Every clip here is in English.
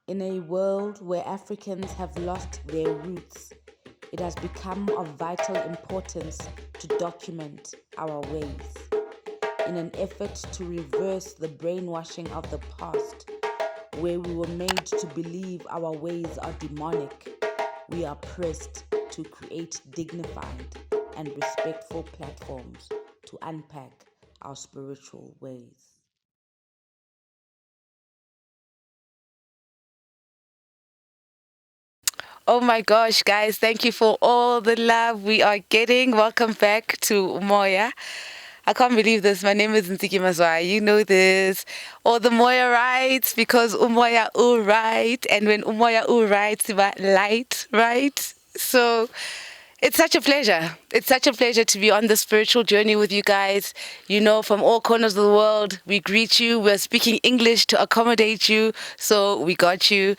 In a world where Africans have lost their roots, it has become of vital importance to document our ways. In an effort to reverse the brainwashing of the past, where we were made to believe our ways are demonic, we are pressed to create dignified and respectful platforms to unpack our spiritual ways. Oh my gosh, guys, thank you for all the love we are getting. Welcome back to Moya. I can't believe this. My name is Ntsiki Mazwai. You know this. All the Moya writes because Umoya U right. And when Umoya U writes, about light, right? So it's such a pleasure. It's such a pleasure to be on the spiritual journey with you guys. You know, from all corners of the world, we greet you. We're speaking English to accommodate you. So we got you.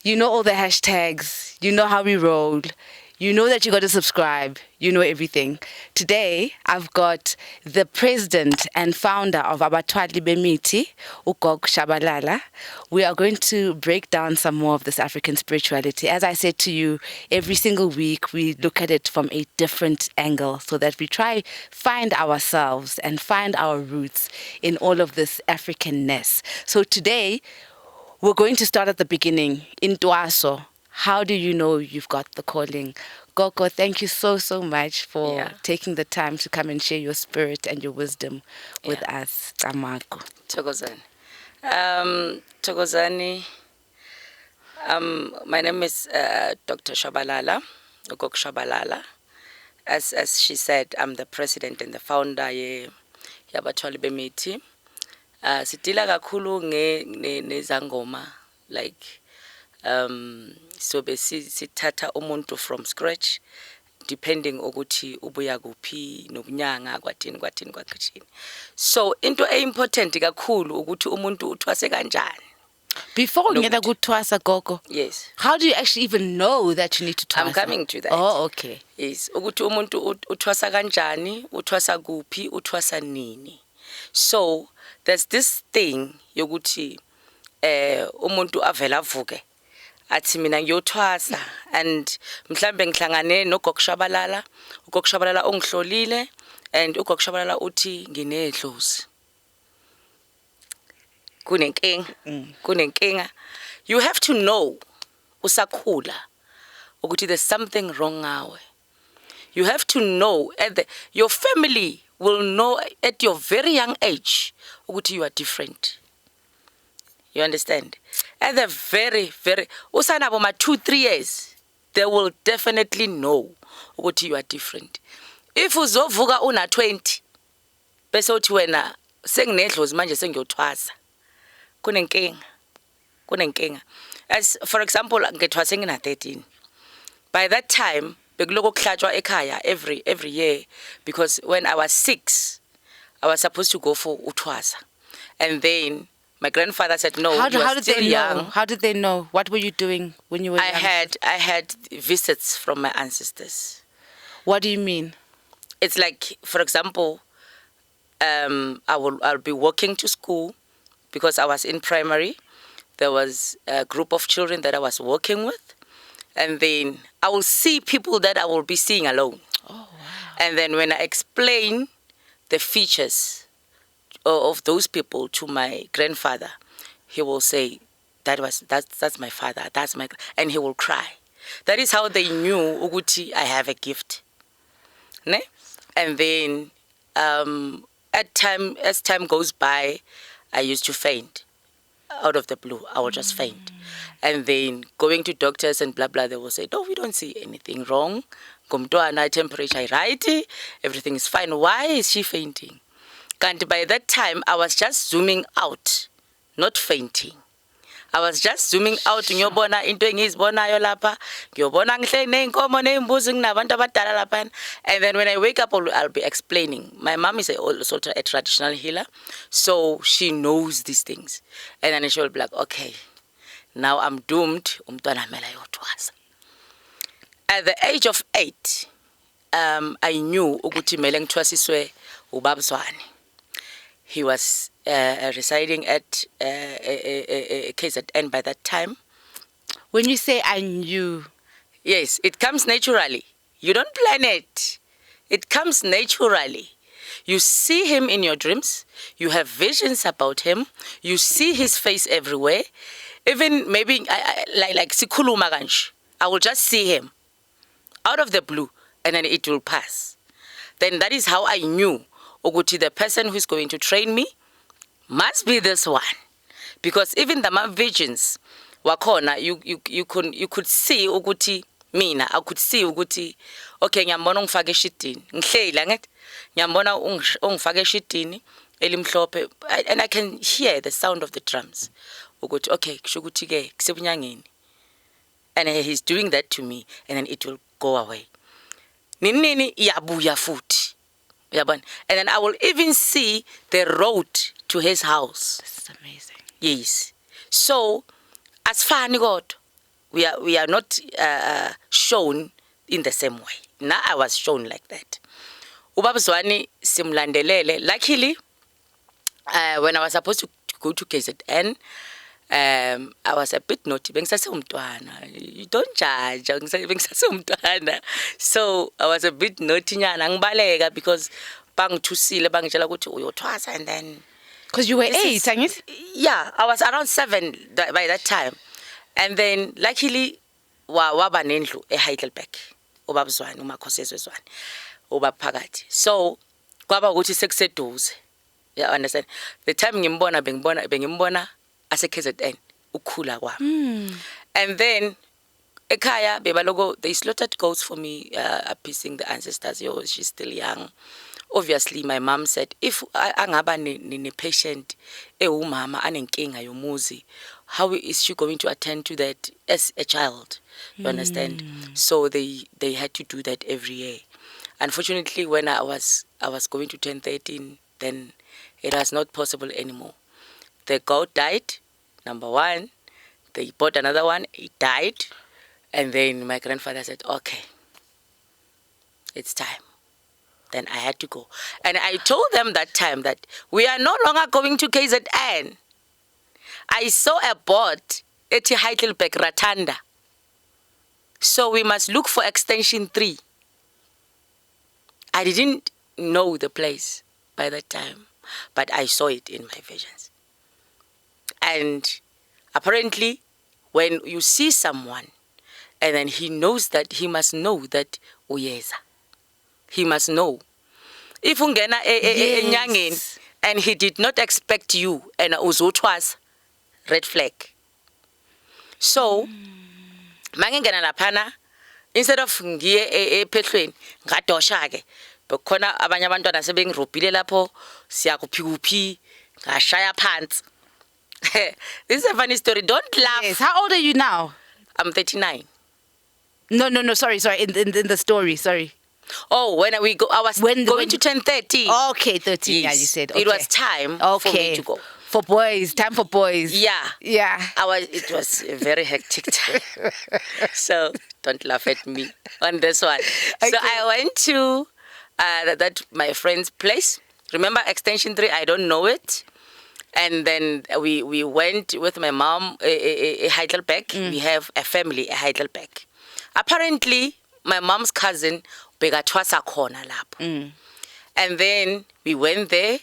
You know all the hashtags. You know how we roll. You know that you got to subscribe. You know everything. Today, I've got the president and founder of Bathwali Bemithi, Gogo Tshabalala. We are going to break down some more of this African spirituality. As I said to you, every single week we look at it from a different angle so that we try find ourselves and find our roots in all of this Africanness. So today, we're going to start at the beginning. In Dwaso, how do you know you've got the calling? Gogo, thank you so, so much for taking the time to come and share your spirit and your wisdom with us. Tamako. Thokozani. Thokozani. My name is Dr. Tshabalala, Gogo Tshabalala. As she said, I'm the president and the founder Bathwali Bemithi. Sidila kakhulu ne Sangoma, like so sithatha umuntu from scratch depending ukuthi ubuya kuphi nokunyanga kwathini. So into important kakhulu ukuthi umuntu uthwase kanjani. Before we get to Twasa, Gogo, yes, how do you actually even know that you need to twasa? I'm coming to that. Oh, okay. Yes, ukuthi umuntu uthwasa kanjani, uthwasa kuphi, uthwasa nini. So there's this thing yokuthi umuntu avela avuke athi mina ngiyothwasa, and mhlambe ngihlangane noGogo Tshabalala, uGogo Tshabalala ongihlolile, and uGogo Tshabalala uthi nginedlozi kunenkinga. You have to know usakhula ukuthi there's something wrong ngawe. You have to know your family will know at your very young age ukuthi you are different. You understand? At the very, usanabo ma 2-3 years, they will definitely know ukuthi you are different. If uzovuka una 20, bese uthi wena senginedlozi manje sengiyothwasa. Kunenkinga. As for example, ngithwase ngina 13. By that time, bekuloko kuhlatshwa ekhaya every year, because when I was 6, I was supposed to go for uthwasa. And then my grandfather said, no, how you're did still they young. know? How did they know? What were you doing when you were young? I had visits from my ancestors. What do you mean? It's like, for example, I'll be walking to school because I was in primary. There was a group of children that I was working with. And then I will see people that I will be seeing alone. Oh, wow. And then when I explain the features of those people to my grandfather, he will say, that's my father, and he will cry. That is how they knew ukuthi I have a gift. Ne? And then as time goes by, I used to faint. Out of the blue, I will just faint. And then going to doctors and blah, blah, they will say, no, we don't see anything wrong. Gomtoana temperature right, everything is fine. Why is she fainting? And by that time, I was just zooming out, not fainting. I was just zooming out. Ngiyobona into engizibonayo lapha, ngiyobona ngihle neinkomo neimbuzi nginabantu abadala lapha. And then when I wake up, I'll be explaining. My mom is also a traditional healer, so she knows these things. And then she will be like, okay, now I'm doomed. Umntwana mela yothwasa. At the age of 8, I knew ukuthi mele ngithwasiswe ubabzwane. He was residing at KZN by that time. When you say I knew, Yes, it comes naturally. You don't plan it. It comes naturally. You see him in your dreams. You have visions about him. You see his face everywhere. Even maybe like sikhuluma kanje, I will just see him out of the blue, and then it will pass. Then that is how I knew ukuthi the person who is going to train me must be this one, because even the visions wakhona, you could see ukuthi mina, I could see ukuthi okay, ngiyambona ungifake eshitini ngihleli angithi ngiyambona ungifake eshitini elimhlophe, and I can hear the sound of the drums ukuthi okay kusho ukuthi ke kusebunyangeni, and he's doing that to me, and then it will go away. Nini iyabuya futhi uyabona, and then I will even see the road to his house. this is amazing. Yes, so asifani kodwa we are not shown in the same way. Now I was shown like that. Ubabzwani simlandelele. Luckily, when I was supposed to go to KZN, I was a bit naughty. You don't judge. So I was a bit naughty nyana because bangithusile bangitshela ukuthi uyothwasa, and then Because you were 8, yeah, I was around 7 by that time. And then luckily waba nendlu eHeidelberg, ubabzwani umakhosezwe zwani ubaphakathi. So kwaba ukuthi sekuseduze. You understand? The time bengimbona ase KZN ukhula kwami. And then ekhaya bebaloko they slaughtered goats for me, appeasing the ancestors. Yo, she's still young. Obviously my mom said if angaba ne patient ewumama anenkinga yomuzi, how is she going to attend to that as a child? You understand? So they had to do that every year. Unfortunately, when I was going to turn 13, then it was not possible anymore. The goat died, number one. They bought another one, it died. And then my grandfather said, okay, it's time. Then I had to go. And I told them that time that we are no longer going to KZN. I saw a board at Heidelberg Ratanda. So we must look for extension 3. I didn't know the place by that time, but I saw it in my visions. And apparently, when you see someone, and then he knows that he must know that uyeza. He must know. If ungena enyangeni and he did not expect you, and uzotwas, red flag. So, mangengena laphana, instead of ngiye ephehlweni ngadosha ke, bekhona abanye abantwana sebengirobhile lapho siyakuphikuphi ngashaya phansi. This is a funny story. Don't laugh. Yes. How old are you now? I'm 39. No, sorry. In the story, sorry. Oh, when we go, I was going to turn 30. Okay, 13, Yes. yeah, you said. Okay. It was time for me to go. For boys, time for boys. Yeah. Yeah. It was a very hectic time. So don't laugh at me on this one. Okay. So I went to that my friend's place. Remember extension 3, I don't know it. And then we went with my mom, Heidelberg. We have a family, Heidelberg. Apparently, my mom's cousin, bekatwasa khona lapho. And then we went there.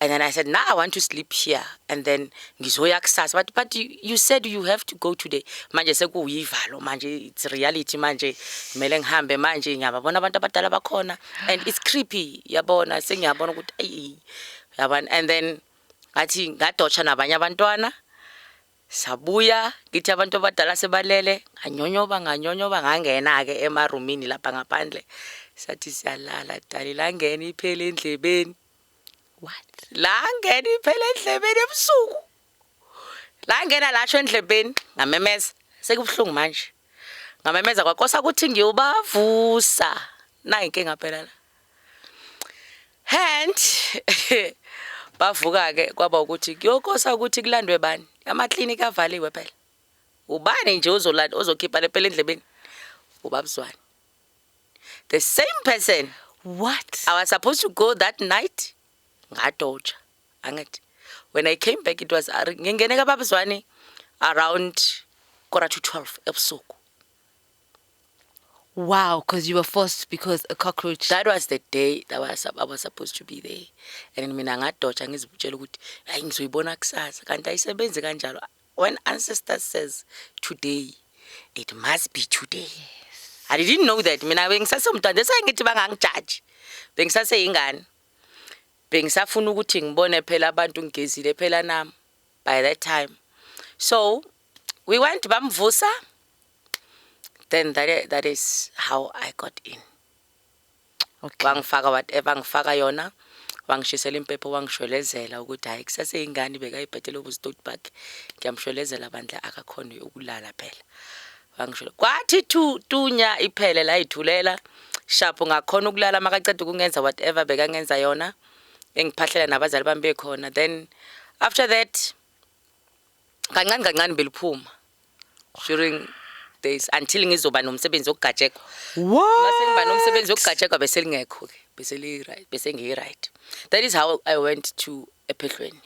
And then I said, I want to sleep here. And then ngizoya kusasa. But you said you have to go today. Manje sekuyivalo manje, it's reality manje. Kumele ngihambe manje ngiyababona abantu abadala bakhona. And it's creepy. Yabona sengiyabona ukuthi ayi. Yabona. And then ngathi ngadotsha nabanye abantwana. Sabuya ngithi abantu abadala sebalele, nganyonyoba ngangena ke emarumini lapha ngaphandle. Sathi siyalala dali langena iphele endlebeni. What? Langena iphele endlebeni ebusuku. Langena lasho endlebeni ngamemeza. Sekubhlungu manje. Ngamemeza kwakosa ukuthi ngiyobavusa. Na inkinga phela la. And bavuka ke kwaba ukuthi kuyokosa ukuthi kulandwe bani. Amaklinika avaliwe phela. Ubani nje ozokhipha lephela endlebeni? Ubabzwani. The same person. What? I was supposed to go that night. Ngadotsha. Angithi When I came back, it was around 11:45 ebusuku. Wow, because you were forced because a cockroach. That was the day that I was supposed to be there. And mina ngadotsha ngizibutshela ukuthi hayi ngizoyibona kusasa. Kanti ayisebenzi kanjalo. When ancestors says today, it must be today. I didn't know that. Mina bengisasomntwana esangithi bangangijudge. Bengisaseyingane. Bengisafuna ukuthi ngibone phela abantu ngigezile phela nami by that time. So we went bamvusa. Then that is how I got in. Okay. Wangifaka whatever ngifaka yona. Wangishisela impepho wangishwelezela ukuthi hayi kusaseyingane bekayibhethele ubustot bag. Ngiyamshwelezela bandla akakhona ukulala phela. Wangishwele. Kwathi tunya iphele la ithulela. Sharp ngakhona ukulala makaceda ukungenza whatever bekangenza yona. Engiphahlela nabazali bami bekhona. Then after that kancane beliphuma during days until ngizoba nomsebenzi wokugajekwa. Mase ngiba nomsebenzi wokugajekwa bese lingekho ke bese li right bese ngi right. That is how I went to Ephehlweni.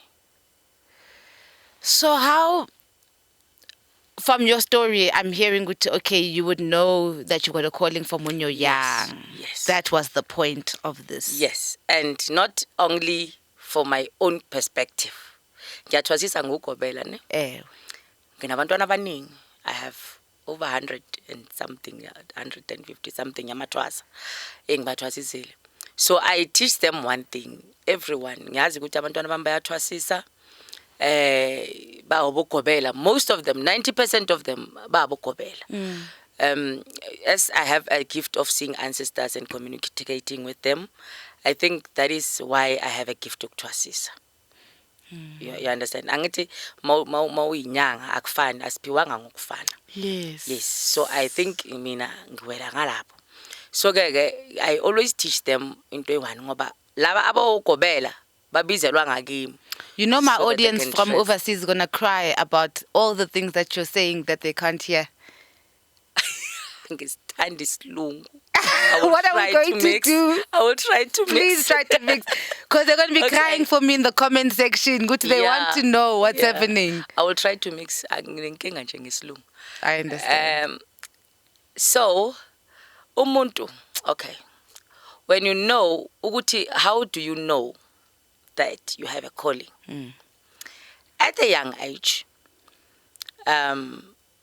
So how, from your story, I'm hearing okay, you would know that you got a calling from when you're young. Yes. That was the point of this. Yes, and not only for my own perspective. Ngiyathwasisa ngugobela ne. Nginabantwana abaningi. I have over 100 and something, 150 something yamathwasa engibathwasisile. So I teach them one thing. Everyone, ngiyazi ukuthi abantwana bami bayathwasisa. Ba obogobela. Most of them, 90% of them ba obogobela. As I have a gift of seeing ancestors and communicating with them, I think that is why I have a gift of thwasisa. You understand? Angithi mawuyinyanga akufani asiphiwanga ngokufana. Yes. So I think mina ngiwela ngalapho. So ke I always teach them into eyi-one ngoba laba abawugobela babizelwa ngakimi. You know my So that they audience can from trust. overseas is going to cry about all the things that you're saying that they can't hear. Ngisithanda isilungu. What are we going to do? I will try to Please mix. try to mix. Because they're going to be Okay. crying for me in the comment section. They want to know what's happening. I will try to mix. Nginenkinga nje ngesilungu. I understand. So umuntu, okay. When you know ukuthi, how do you know that you have a calling? At a young age,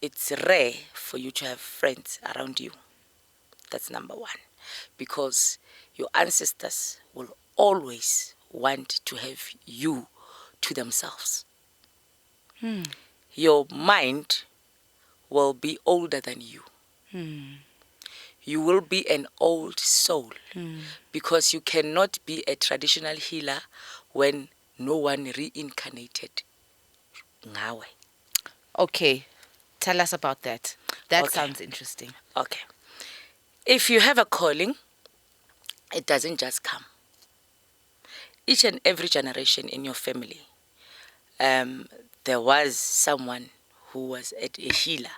it's rare for you to have friends around you. That's number one. Because your ancestors will always want to have you to themselves. Your mind will be older than you. You will be an old soul because you cannot be a traditional healer when no one reincarnated. Ngawe. Okay. Tell us about that. That Okay. sounds interesting. Okay. If you have a calling, it doesn't just come. Each and every generation in your family, there was someone who was a healer.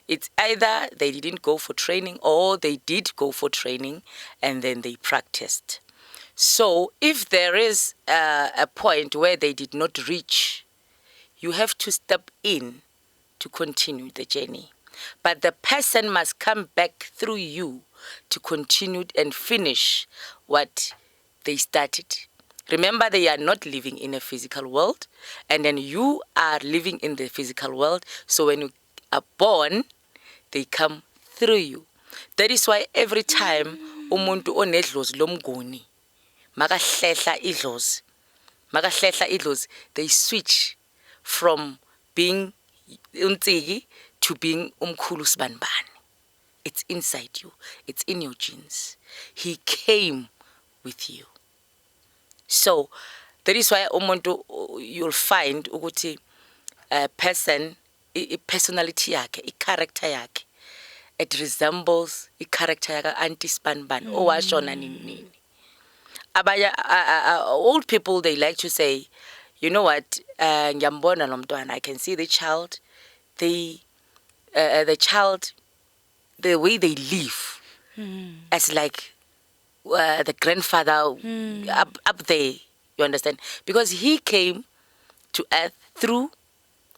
It's either they didn't go for training or they did go for training and then they practiced. So if there is a point where they did not reach, you have to step in to continue the journey. But the person must come back through you to continue and finish what they started. Remember, they are not living in a physical world, and then you are living in the physical world. So when you are born, they come through you. That is why every time umuntu onedlozi lomnguni makahlehla idlozi, they switch from being Ntsiki to being umkhulu sibanibani. It's inside you. It's in your genes. He came with you. So that is why umuntu you'll find ukuthi a person personality yakhe, character yakhe, it resembles character yaka auntie Spanban owashona nini. Abaya old people, they like to say, you know what, ngiyambona lo mntwana, I can see the child, the child, the way they live as like the grandfather up there, you understand? Because he came to earth through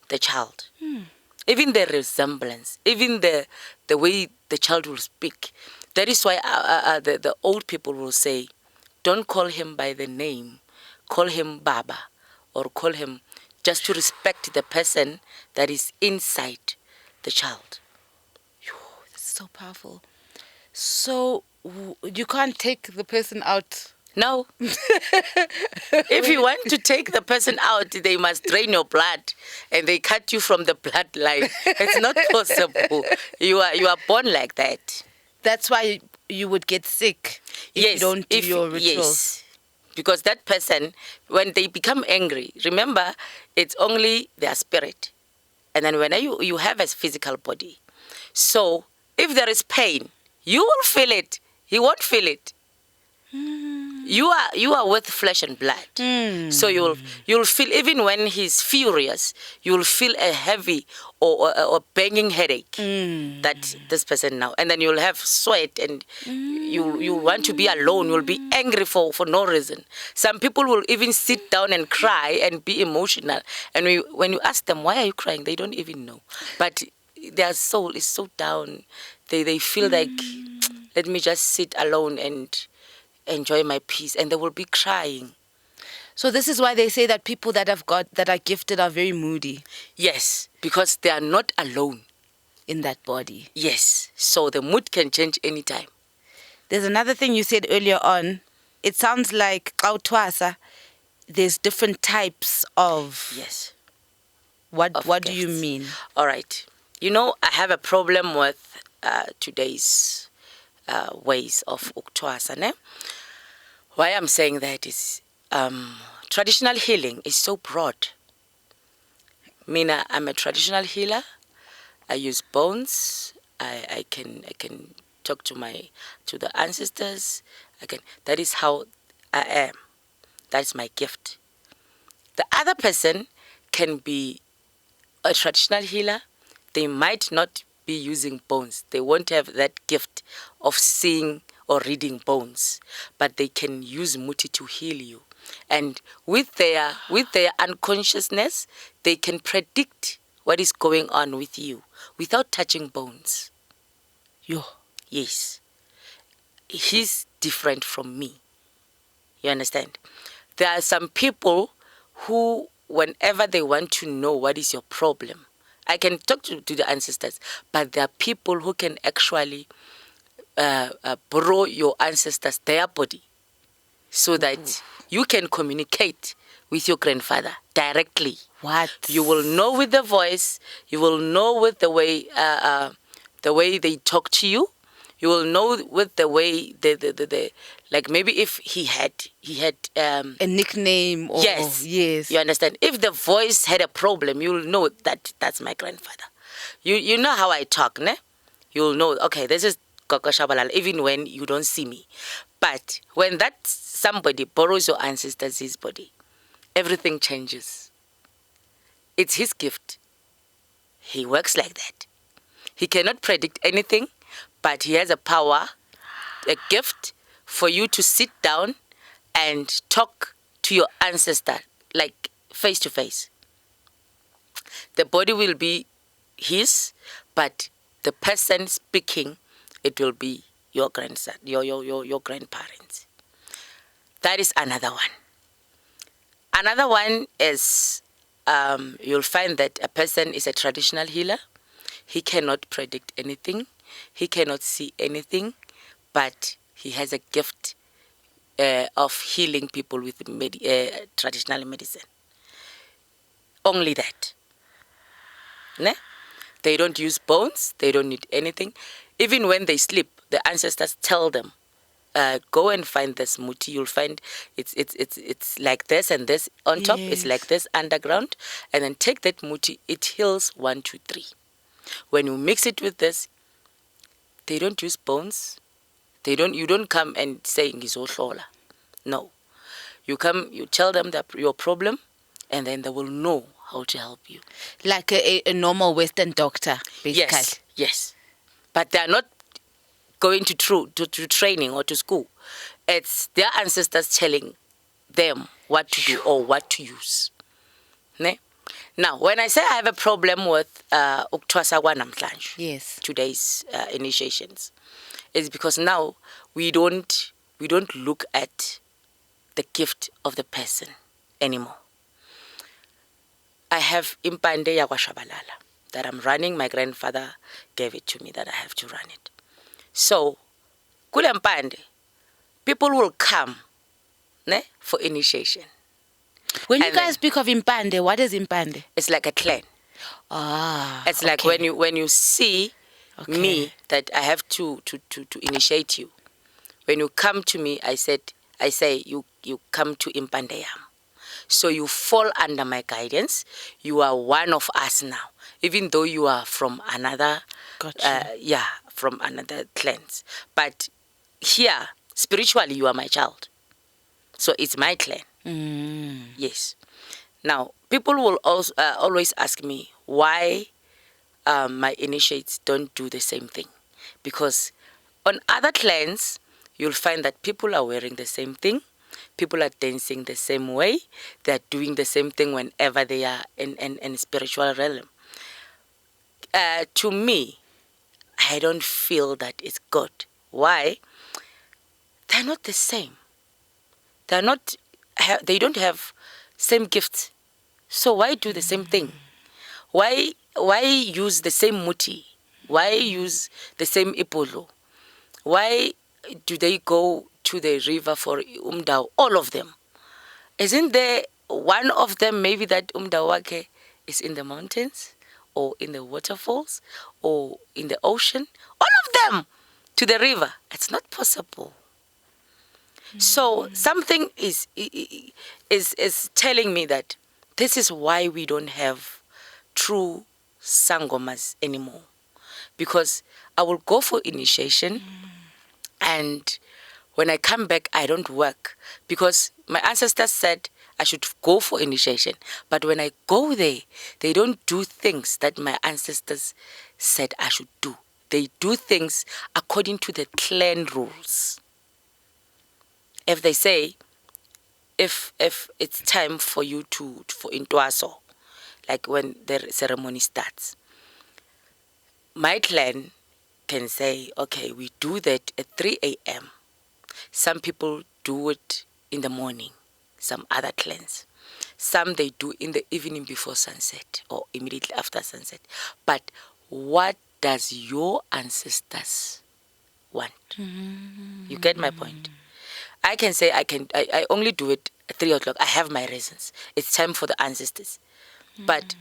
the child. Even the resemblance, even the way the child will speak. That is why the old people will say, don't call him by the name, call him Baba, or call him, just to respect the person that is inside the child. That's so powerful. So you can't take the person out. No. If you want to take the person out, they must drain your blood and they cut you from the bloodline. It's not possible. You are born like that. That's why you would get sick if you don't do your rituals. Yes. Because that person, when they become angry, remember, it's only their spirit. And then when you have a physical body. So if there is pain, you will feel it. He won't feel it. You are with flesh and blood. So you'll feel, even when he's furious, you'll feel a heavy or banging headache that this person now. And then you'll have sweat and you'll want to be alone. You'll be angry for no reason. Some people will even sit down and cry and be emotional. And when you ask them, why are you crying? They don't even know. But their soul is so down. They feel like, let me just sit alone and enjoy my peace, and they will be crying. So this is why they say that people that are gifted are very moody. Yes, because they are not alone in that body. Yes, so the mood can change anytime. There's another thing you said earlier on. It sounds like Kautwasa, there's different types of. Yes. What do you mean? All right. You know, I have a problem with today's ways of Uktwasa, ne? Why I'm saying that is traditional healing is so broad. Mina, I'm a traditional healer. I use bones. I can talk to the ancestors. That is how I am. That's my gift. The other person can be a traditional healer. They might not be using bones. They won't have that gift of seeing or reading bones, but they can use muti to heal you. And with their unconsciousness, they can predict what is going on with you without touching bones. Yes. He's different from me. You understand? There are some people who, whenever they want to know what is your problem, I can talk to the ancestors, but there are people who can actually borrow your ancestors, their body, so that you can communicate with your grandfather directly. What? You will know with the voice. You will know with the way they talk to you. You will know with the way the like maybe if he had a nickname or yes. You understand? If the voice had a problem, you'll know that that's my grandfather. You know how I talk, ne? You'll know, okay, this is Gogo Tshabalala, even when you don't see me. But when that somebody borrows your ancestors' body, everything changes. It's his gift. He works like that. He cannot predict anything, but he has a power, a gift for you to sit down and talk to your ancestor, like face to face. The body will be his, but the person speaking, it will be your grandson, your grandparents. That is another one. Another one is you'll find that a person is a traditional healer. He cannot predict anything. He cannot see anything, but he has a gift of healing people with traditional medicine. Only that. Ne? They don't use bones. They don't need anything. Even when they sleep, the ancestors tell them, go and find this muti. You'll find it's like this and this on top. Yes. It's like this underground. And then take that muti. It heals 1, 2, 3. When you mix it with this, they don't use bones. You don't come and say ngizohlola. No. You come, you tell them your problem, and then they will know how to help you. Like a normal Western doctor, basically. Yes. But they are not going to training or to school. It's their ancestors telling them what to do or what to use. Ne? Now, when I say I have a problem with Uktwasa Namhlanje, Yes. today's initiations, is because now we don't look at the gift of the person anymore. I have impande ya Tshabalala that I'm running. My grandfather gave it to me that I have to run it. So, kule mpande, people will come ne, for initiation. When you And guys then- speak of impande, what is impande? It's like a clan. Ah, It's like okay. when you see me that I have to initiate you. When you come to me, I say you come to Impandeyam. So you fall under my guidance. You are one of us now, even though you are from another, Gotcha. from another clans. But here, spiritually, you are my child. So it's my clan. Yes. Now, people will also always ask me why my initiates don't do the same thing. Because on other clans, you'll find that people are wearing the same thing. People are dancing the same way. They're doing the same thing whenever they are in spiritual realm. To me, I don't feel that it's good. Why? They're not the same. They're not. They don't have same gifts. So why do the same thing? Why use the same muti? Why use the same ipolo? Why do they go to the river for umdao? All of them. Isn't there one of them maybe that umdawake is in the mountains or in the waterfalls or in the ocean? All of them to the river. It's not possible. So something is telling me that this is why we don't have true sangomas anymore. Because I will go for initiation and when I come back, I don't work. Because my ancestors said I should go for initiation. But when I go there, they don't do things that my ancestors said I should do. They do things according to the clan rules. If they say, if it's time for you for Intwaso, like when the ceremony starts, my clan can say, okay, we do that at 3 a.m. Some people do it in the morning, some other clans. Some they do in the evening before sunset or immediately after sunset. But what does your ancestors want? You get my point? I can say I only do it at 3 o'clock. I have my reasons. It's time for the ancestors. But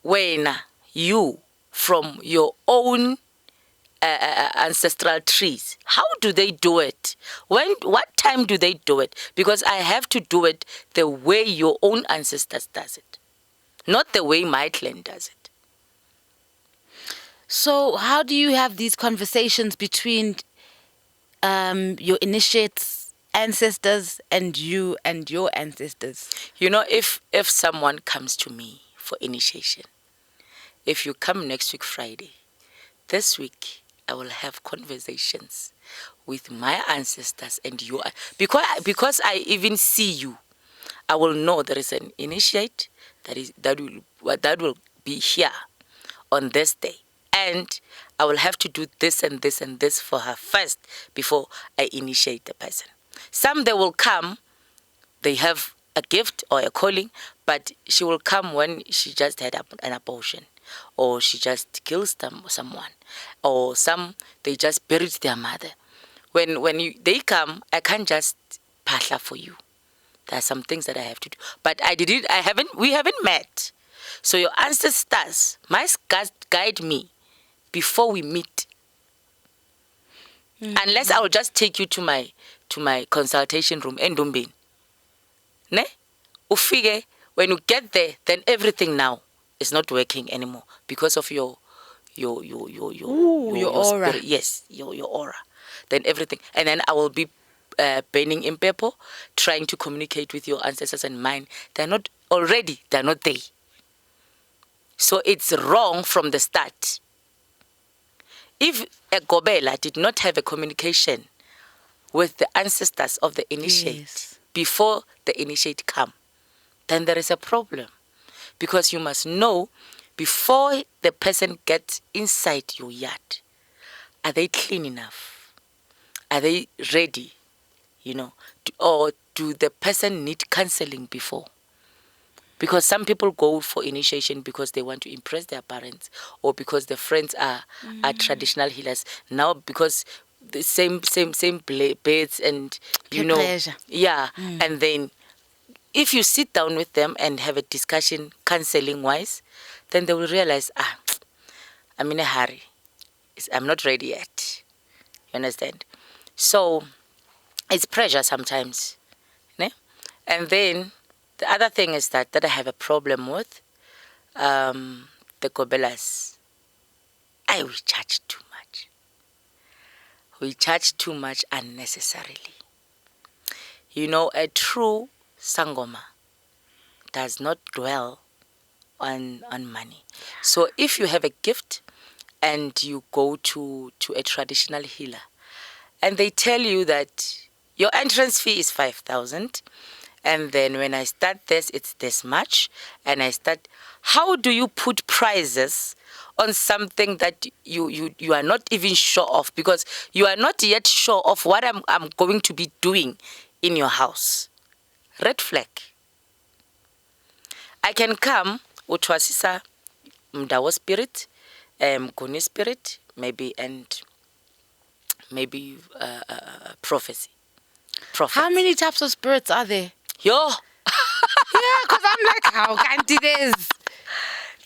when you, from your own ancestral trees, how do they do it? What time do they do it? Because I have to do it the way your own ancestors does it, not the way my clan does it. So how do you have these conversations between your initiates, ancestors, and you and your ancestors? You know, if someone comes to me for initiation, if you come next week Friday, this week I will have conversations with my ancestors and you. Because I even see you, I will know there is an initiate that will be here on this day. And I will have to do this and this and this for her first before I initiate the person. Some they will come, they have a gift or a calling, but she will come when she just had an abortion, or she just kills someone, or some they just buried their mother. When they come, I can't just pasha for you. There are some things that I have to do, but we haven't met. So your ancestors must guide me before we meet. Unless I will just take you to my consultation room in Dumbin. Ne? Ufige, when you get there, then everything now is not working anymore because of your aura. spirit. Yes, your aura. Then everything. And then I will be burning in purple, trying to communicate with your ancestors and mine. They're not there. So it's wrong from the start. If a Gobela did not have a communication with the ancestors of the initiate Yes. before the initiate come, then there is a problem. because you must know before the person gets inside your yard, are they clean enough? Are they ready? Or do the person need counseling before? Because some people go for initiation because they want to impress their parents, or because the friends are traditional healers. Now, because the same beds and Pleasure. yeah, and then if you sit down with them and have a discussion, counseling wise, then they will realize, I'm in a hurry. I'm not ready yet. You understand? So it's pressure sometimes. Ne? And then the other thing is that I have a problem with the Gobelas. We charge too much. We charge too much unnecessarily. A true Sangoma does not dwell on money. So if you have a gift and you go to a traditional healer and they tell you that your entrance fee is 5,000, and then when I start this, it's this much, and how do you put prices on something that you are not even sure of, because you are not yet sure of what I'm going to be doing in your house? Red flag. I can come utwasisa mdawo spirit, Guni spirit, maybe prophecy. Prophet. How many types of spirits are there? Yo, Yeah, because I'm like, how can't it is?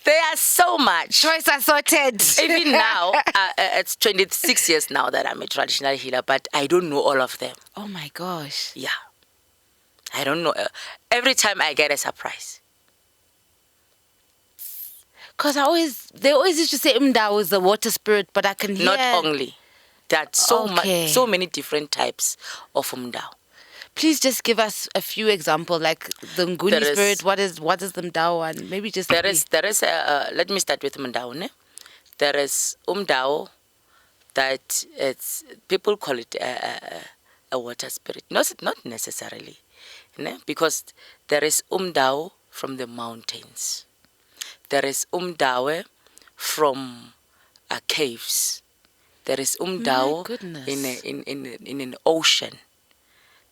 there are so much. Choice assorted. Even now, it's 26 years now that I'm a traditional healer, but I don't know all of them. Oh my gosh. Yeah. I don't know. Every time I get a surprise. Because they always used to say Mda is the water spirit, but I can hear. Not only. That's Okay. so many different types of Mdao. Please just give us a few examples, like the Nguni spirit. What is the Mdao one? Maybe just there is let me start with Mdao. Ne? There is Mdao that people call it a water spirit. Not necessarily, ne? Because there is Mdao from the mountains. There is Mdao from caves. There is Mdao in an ocean.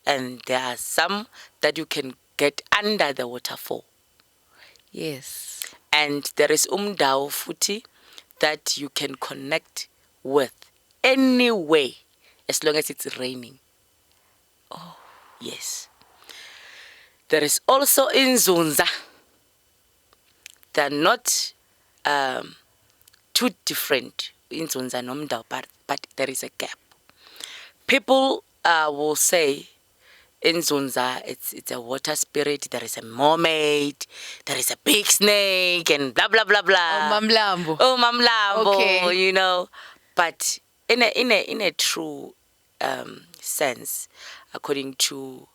And there are some that you can get under the waterfall. Yes. And there is Mdao Futi that you can connect with any way as long as it's raining. Oh. Yes. There is also Inzunza. They're not too different, Inzunza no Mdao, but there is a gap. People will say, in Zunza, it's a water spirit, there is a mermaid, there is a big snake, and blah, blah, blah, blah. Oh, Mamlambo, Okay. But in a true sense, according to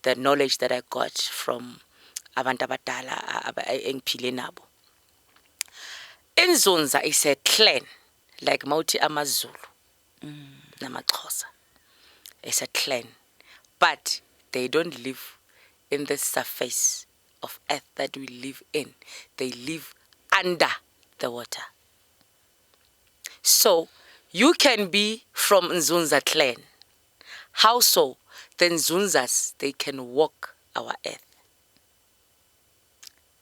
the knowledge that I got from abantu abadala engiphile nabo, in Zunza is a clan, like Mauti Amazulu, Namaxhosa. It's a clan. But they don't live in the surface of earth that we live in. They live under the water. So, you can be from Nzunza clan. How so? The Nzunzas, they can walk our earth.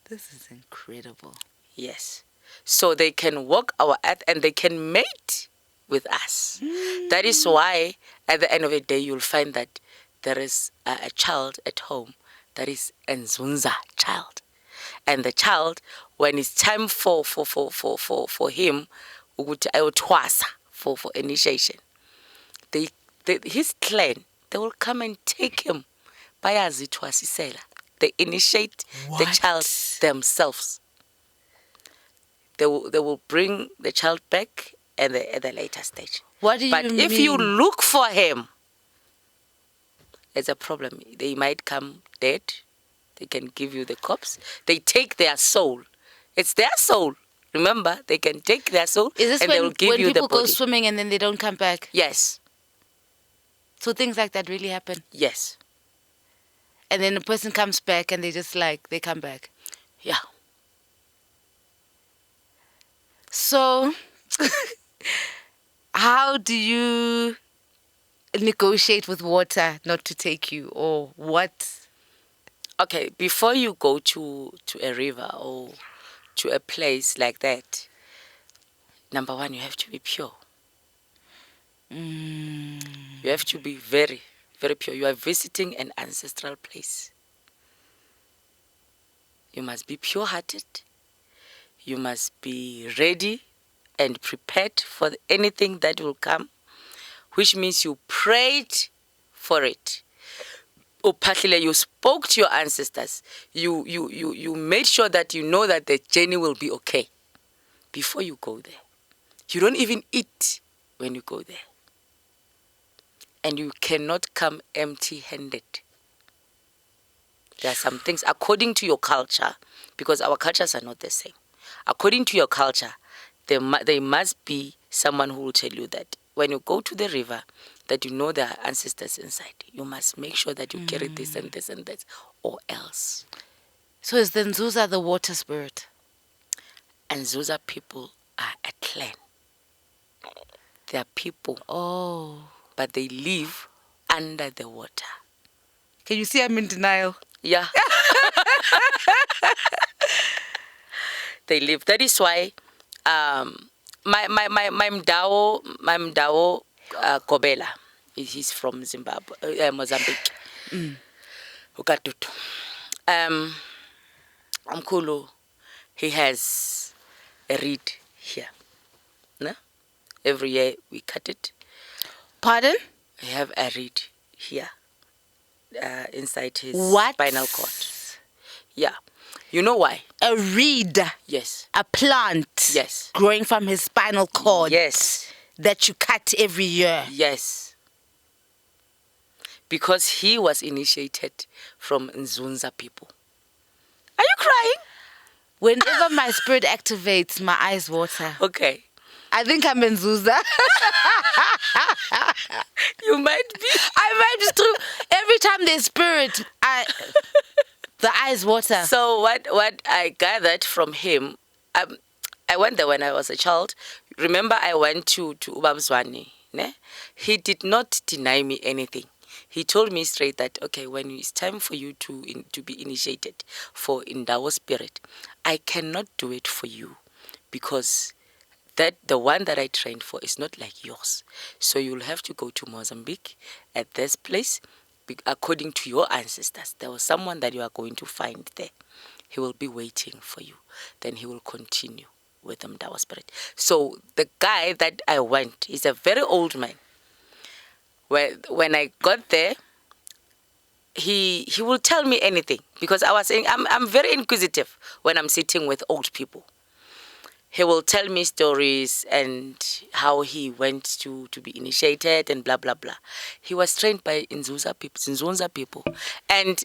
This is incredible. Yes. So they can walk our earth and they can mate with us. That is why, at the end of the day, you'll find that there is a child at home that is a Nzunza child. And the child, when it's time for him, for initiation, his clan, they will come and take him. They initiate the child themselves. They will bring the child back at the later stage. What do you mean? But if you look for him, it's a problem. They might come dead. They can give you the corpse. They take their soul. It's their soul. Remember, they can take their soul Is this and they will give when you the people body. go swimming and then they don't come back? Yes. So things like that really happen? Yes. And then the person comes back and they come back? Yeah. So, how do you negotiate with water not to take you, or what? Okay, before you go to a river or to a place like that, number one, you have to be pure. You have to be very, very pure. You are visiting an ancestral place. You must be pure-hearted. You must be ready and prepared for anything that will come, which means you prayed for it. Partly you spoke to your ancestors. You made sure that you know that the journey will be okay before you go there. You don't even eat when you go there. And you cannot come empty-handed. There are some things, according to your culture, because our cultures are not the same. According to your culture, there must be someone who will tell you that when you go to the river, that you know there are ancestors inside. You must make sure that you carry this and this and that, or else. So is the Nzuza the water spirit? And Nzuza people are a clan. They are people. Oh. But they live under the water. Can you see I'm in denial? Yeah. They live. That is why my mdao Gobela, he's from Zimbabwe, Mozambique. Ukatutu. Amkulu, he has a reed here. No? Every year we cut it. Pardon? We have a reed here inside his What? spinal cord. Yeah. You know why? A reed. Yes. A plant. Yes. Growing from his spinal cord. Yes. That you cut every year. Yes. Because he was initiated from Nzunza people. Are you crying? Whenever my spirit activates, my eyes water. Okay. I think I'm in Zuza. You might be. I might be through. Every time there's spirit, the eyes water. So what I gathered from him, I went there when I was a child. Remember, I went to Mazwai. Ne? He did not deny me anything. He told me straight that, okay, when it's time for you to be initiated for Indawo spirit, I cannot do it for you because that the one that I trained for is not like yours. So you'll have to go to Mozambique at this place. According to your ancestors, there was someone that you are going to find there. He will be waiting for you. Then he will continue with the Mdawa spirit. So the guy that I went, he's a very old man. When I got there, he will tell me anything because I was saying I'm very inquisitive when I'm sitting with old people. He will tell me stories and how he went to be initiated and blah, blah, blah. He was trained by Nzunza people. And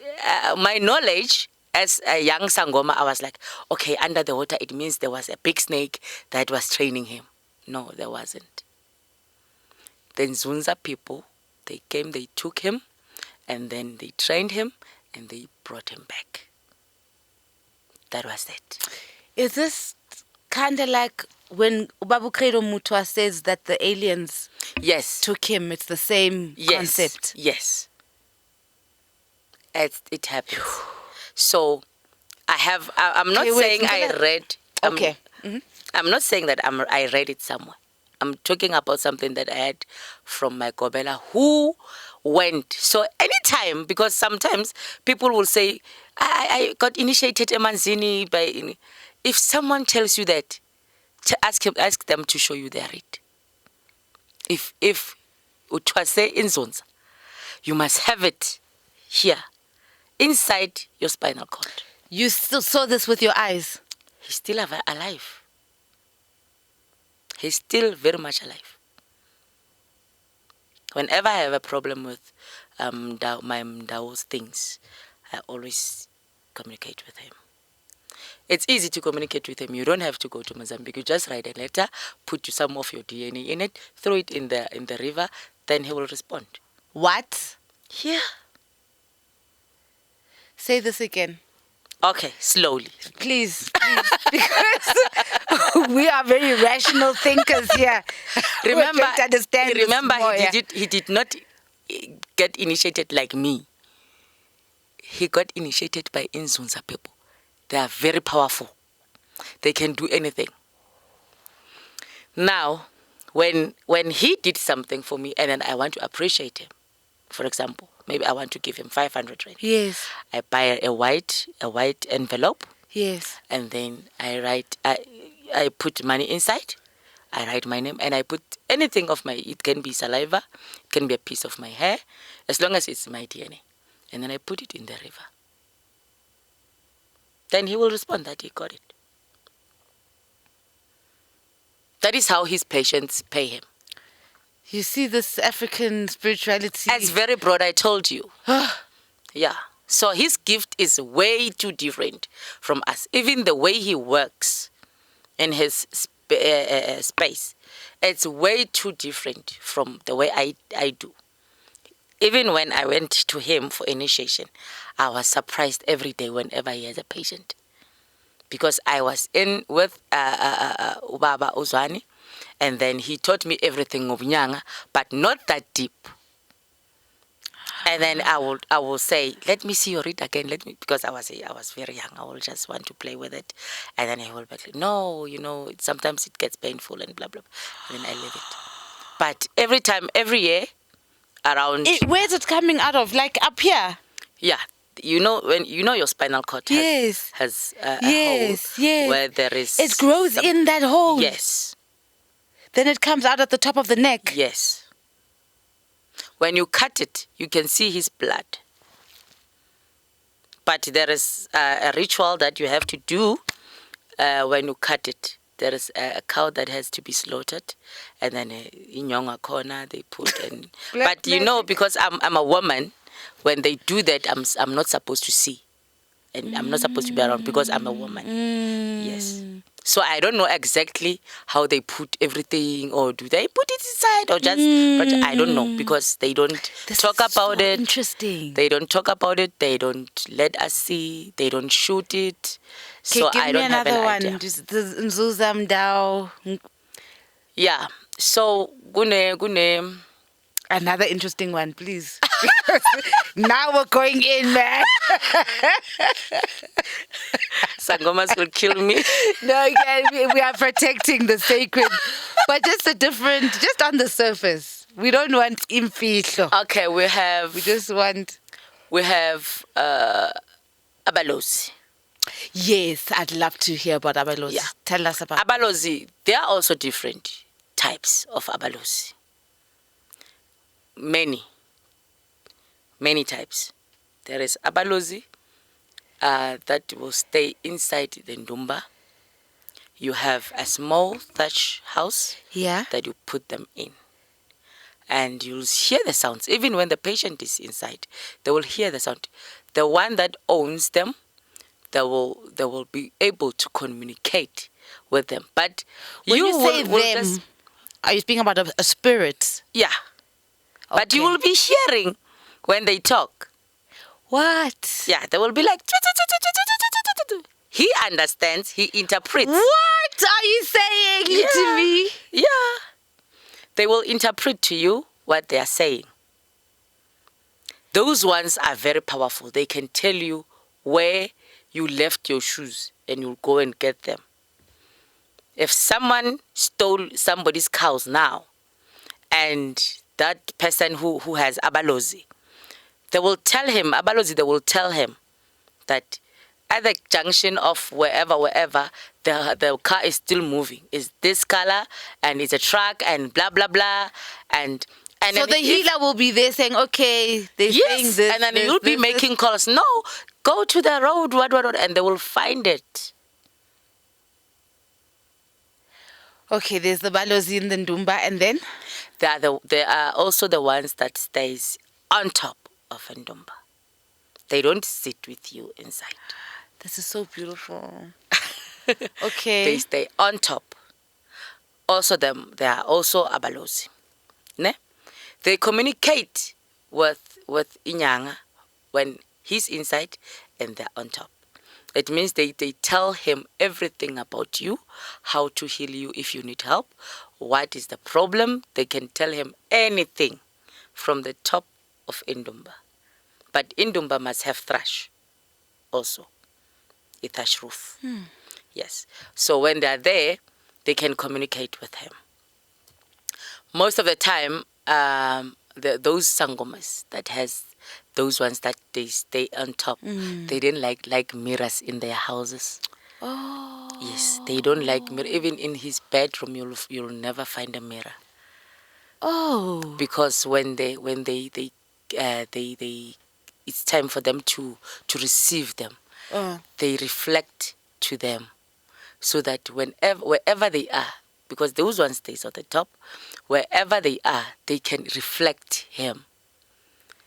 my knowledge as a young Sangoma, I was like, okay, under the water, it means there was a big snake that was training him. No, there wasn't. The Nzunza people, they came, they took him, and then they trained him, and they brought him back. That was it. Is this kind of like when Ubabu Credo Mutwa says that the aliens took him? It's the same concept. Yes. It happens. So I'm not saying I read. Okay. I'm not saying that I read it somewhere. I'm talking about something that I had from my Gobela who went. So anytime, because sometimes people will say, I got initiated Emanzini by. If someone tells you that, ask them to show you their read. If utwase inzonza, you must have it here, inside your spinal cord. You still saw this with your eyes? He's still alive. He's still very much alive. Whenever I have a problem with my Mdao's things, I always communicate with him. It's easy to communicate with him. You don't have to go to Mozambique. You just write a letter, put some of your DNA in it, throw it in the river, then he will respond. What? Yeah. Say this again. Okay, slowly. Please, because we are very rational thinkers here. Remember, We're trying to understand this more, yeah. he did not get initiated like me. He got initiated by Inzunza people. They are very powerful. They can do anything. Now, when he did something for me and then I want to appreciate him, for example, maybe I want to give him 500 rand. Yes. I buy a white envelope. Yes. And then I put money inside. I write my name and I put anything of it can be saliva, it can be a piece of my hair, as long as it's my DNA. And then I put it in the river. Then he will respond that he got it. That is how his patients pay him. You see this African spirituality. It's very broad, I told you. Yeah. So his gift is way too different from us. Even the way he works in his space, it's way too different from the way I do. Even when I went to him for initiation, I was surprised every day whenever he has a patient. Because I was in with Ubaba Uzwani, and then he taught me everything of Nyanga, but not that deep. And then I will say, let me see your read again. Because I was very young. I will just want to play with it. And then he will be like, no, sometimes it gets painful and blah, blah. And then I leave it. But every year, around... Where's it coming out of? Like up here? Yeah. When your spinal cord has a hole where there is... It grows in that hole? Yes. Then it comes out at the top of the neck? Yes. When you cut it, you can see his blood. But there is a ritual that you have to do when you cut it. There is a cow that has to be slaughtered, and then in Yonga corner they put and. But because I'm a woman, when they do that, I'm not supposed to see, and I'm not supposed to be around because I'm a woman. Yes. So I don't know exactly how they put everything, or do they put it inside, or just... But I don't know, because they don't talk about it. Interesting. They don't talk about it. They don't let us see. They don't shoot it. So give I me don't have an another idea. one. Just the Nzuzam Dao. Yeah. So gune. Another interesting one, please. Because now we're going in, man. Sangomas will kill me. No, we are protecting the sacred. But just on the surface. We don't want imfihlo. Okay, we have abalozi. Yes, I'd love to hear about abalozi. Yeah. Tell us about abalozi. There are also different types of abalozi. Many types. There is abalozi that will stay inside the ndumba. You have a small thatch house that you put them in. And you'll hear the sounds. Even when the patient is inside, they will hear the sound. The one that owns them, they will be able to communicate with them. But when you say them, are you speaking about a spirit? Yeah. Okay. But you will be hearing when they talk. What? Yeah, they will be like... He understands, he interprets. What are you saying to me? Yeah. They will interpret to you what they are saying. Those ones are very powerful. They can tell you where you left your shoes and you'll go and get them. If someone stole somebody's cows now, and that person who has abalozi, they will tell him that at the junction of wherever, the car is still moving. It's this color, and it's a truck, and blah, blah, blah. And so the healer will be there saying, okay, they're saying this. And then you'll be making calls. No, go to the road, what, and they will find it. Okay, there's the balozi in the ndumba, and then? They are also the ones that stays on top of a ndumba. They don't sit with you inside. This is so beautiful. Okay. They stay on top. Also, they are also abalozi. Ne? They communicate with Inyanga when he's inside and they're on top. It means they tell him everything about you, how to heal you if you need help, what is the problem. They can tell him anything from the top of Indumba. But Indumba must have thrush also, a thrush roof. Yes. So when they're there, they can communicate with him. Most of the time, those sangomas that has those ones that they stay on top, they didn't like mirrors in their houses. Oh. Yes, they don't like mirror. Even in his bedroom, you'll never find a mirror. Oh. Because when they it's time for them to receive them, they reflect to them, so that wherever they are, because those ones stays at the top, wherever they are, they can reflect him.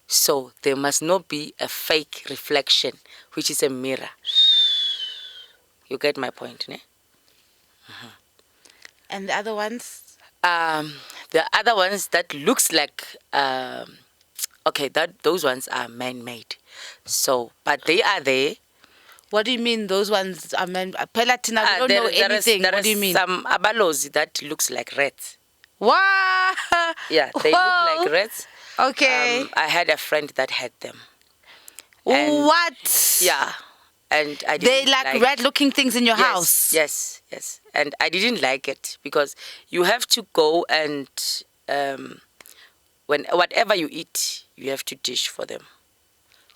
So there must not be a fake reflection, which is a mirror. You get my point, ne? And the other ones? The other ones that looks like okay, those ones are man-made. So, but they are there. What do you mean those ones are men? Pelatina, we don't know anything. There What do you mean? some abalozi that looks like rats. Wow. Yeah, they look like rats. Okay. I had a friend that had them. And What? yeah. And I They didn't like rat-looking things in your house. Yes. And I didn't like it, because you have to go and whatever you eat, you have to dish for them.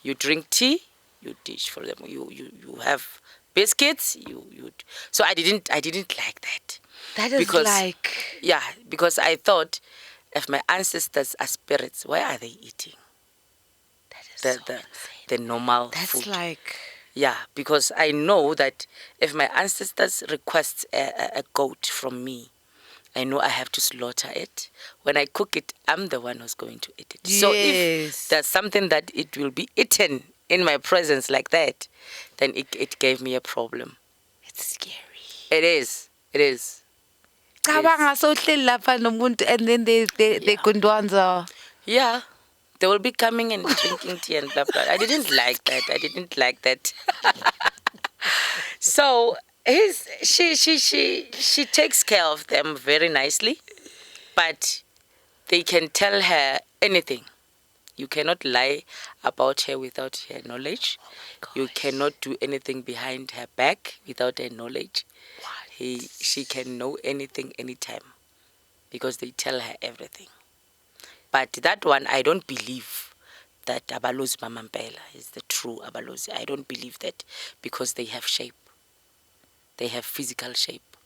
You drink tea, you dish for them. You have biscuits, you. So I didn't like that. That is like. Yeah, because I thought, if my ancestors are spirits, why are they eating? That is the normal That's food. like. Yeah, because I know that if my ancestors request a goat from me, I know I have to slaughter it. When I cook it, I'm the one who's going to eat it. Yes. So if there's something that it will be eaten in my presence like that, then it gave me a problem. It's scary. It is. Cabanga so lapha nomuntu, and then they kundwanza. Yeah. They will be coming and drinking tea and blah, blah. I didn't like that. So she takes care of them very nicely, but they can tell her anything. You cannot lie about her without her knowledge. You cannot do anything behind her back without her knowledge. She can know anything anytime, because they tell her everything. But that one, I don't believe that Abalozi Mamampela is the true Abalozi. I don't believe that, because they have shape. They have physical shape.